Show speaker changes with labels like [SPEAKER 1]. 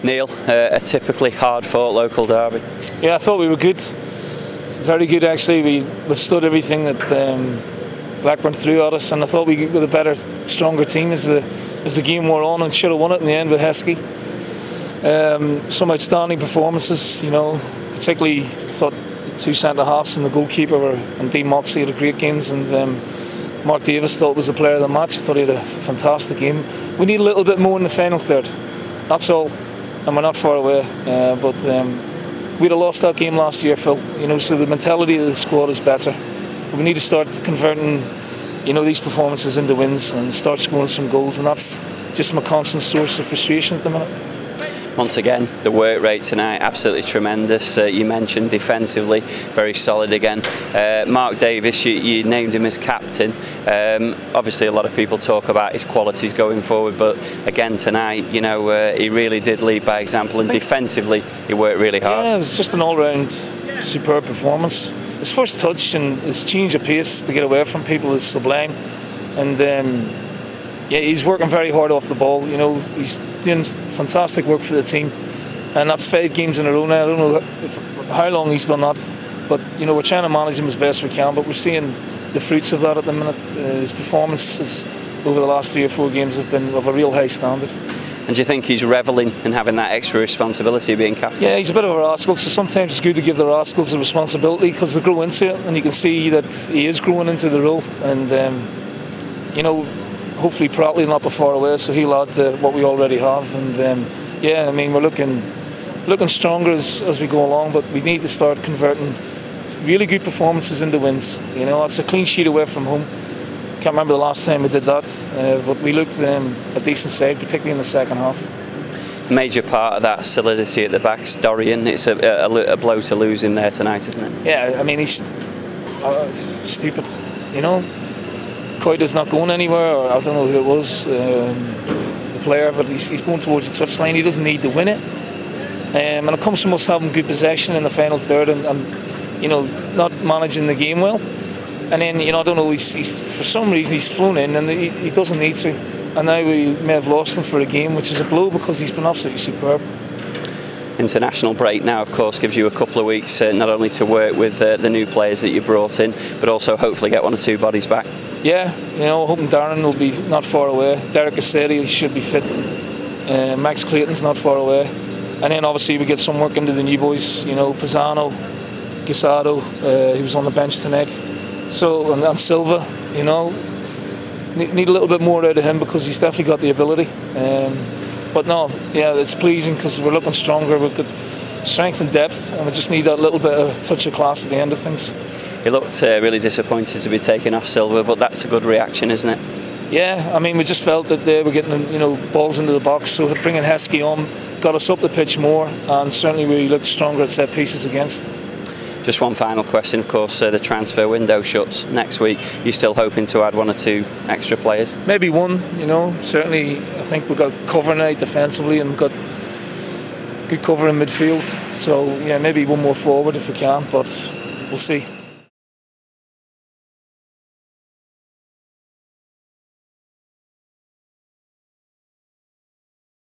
[SPEAKER 1] Neil, a typically hard-fought local derby.
[SPEAKER 2] Yeah, I thought we were good. Very good, actually. We withstood everything that Blackburn threw at us, and I thought we were a better, stronger team as the game wore on, and should have won it in the end with Heskey. Some outstanding performances, you know, particularly I thought the two centre-halves and the goalkeeper and Dean Moxley had great games, and Mark Davis thought was the player of the match. I thought he had a fantastic game. We need a little bit more in the final third, that's all, and we're not far away, but we'd have lost that game last year, Phil, you know, so the mentality of the squad is better. We need to start converting, you know, these performances into wins and start scoring some goals, and that's just my constant source of frustration at the minute.
[SPEAKER 1] Once again, the work rate tonight, absolutely tremendous. You mentioned defensively, very solid again. Mark Davis, you named him as captain. Obviously, a lot of people talk about his qualities going forward, but again tonight, you know, he really did lead by example, and defensively, he worked really hard.
[SPEAKER 2] Yeah, it's just an all-round superb performance. His first touch and his change of pace to get away from people is sublime, and yeah, he's working very hard off the ball. You know, he's doing fantastic work for the team, and that's 5 games in a row now. I don't know how long he's done that, but you know, we're trying to manage him as best we can. But we're seeing the fruits of that at the minute. His performances over the last 3 or 4 games have been of a real high standard.
[SPEAKER 1] And do you think he's revelling in having that extra responsibility of being captain?
[SPEAKER 2] Yeah, he's a bit of a rascal, so sometimes it's good to give the rascals the responsibility because they grow into it, and you can see that he is growing into the role. And you know, hopefully Pratt will not be far away, so he'll add to what we already have. And yeah, I mean, we're looking stronger as we go along, but we need to start converting really good performances into wins. You know, it's a clean sheet away from home. Can't remember the last time we did that, but we looked a decent side, particularly in the second half.
[SPEAKER 1] A major part of that solidity at the back's Dorian. It's a blow to lose him there tonight, isn't it?
[SPEAKER 2] Yeah, I mean, he's stupid, you know. Coyta's not going anywhere, or I don't know who it was, the player, but he's going towards the touchline. He doesn't need to win it, and it comes from us having good possession in the final third and you know, not managing the game well. And then, you know, I don't know, he's for some reason he's flown in and he doesn't need to, and now we may have lost him for a game, which is a blow because he's been absolutely superb.
[SPEAKER 1] International break now, of course, gives you a couple of weeks not only to work with the new players that you brought in, but also hopefully get 1 or 2 bodies back. Yeah,
[SPEAKER 2] you know, hoping Darren will be not far away. Derek Cassetti should be fit. Max Clayton's not far away. And then obviously we get some work into the new boys, you know, Pisano, Guisado, who was on the bench tonight. So, and Silva, you know, need a little bit more out of him because he's definitely got the ability. But no, yeah, it's pleasing because we're looking stronger. We've got strength and depth, and we just need that little bit of touch of class at the end of things.
[SPEAKER 1] He looked really disappointed to be taken off Silva, but that's a good reaction, isn't it?
[SPEAKER 2] Yeah, I mean, we just felt that they were getting, you know, balls into the box, so bringing Heskey on got us up the pitch more, and certainly we looked stronger at set pieces against.
[SPEAKER 1] Just one final question, of course, the transfer window shuts next week. You're still hoping to add 1 or 2 extra players?
[SPEAKER 2] Maybe 1, you know. Certainly, I think we've got cover now defensively, and we've got good cover in midfield. So, yeah, maybe 1 more forward if we can, but we'll see.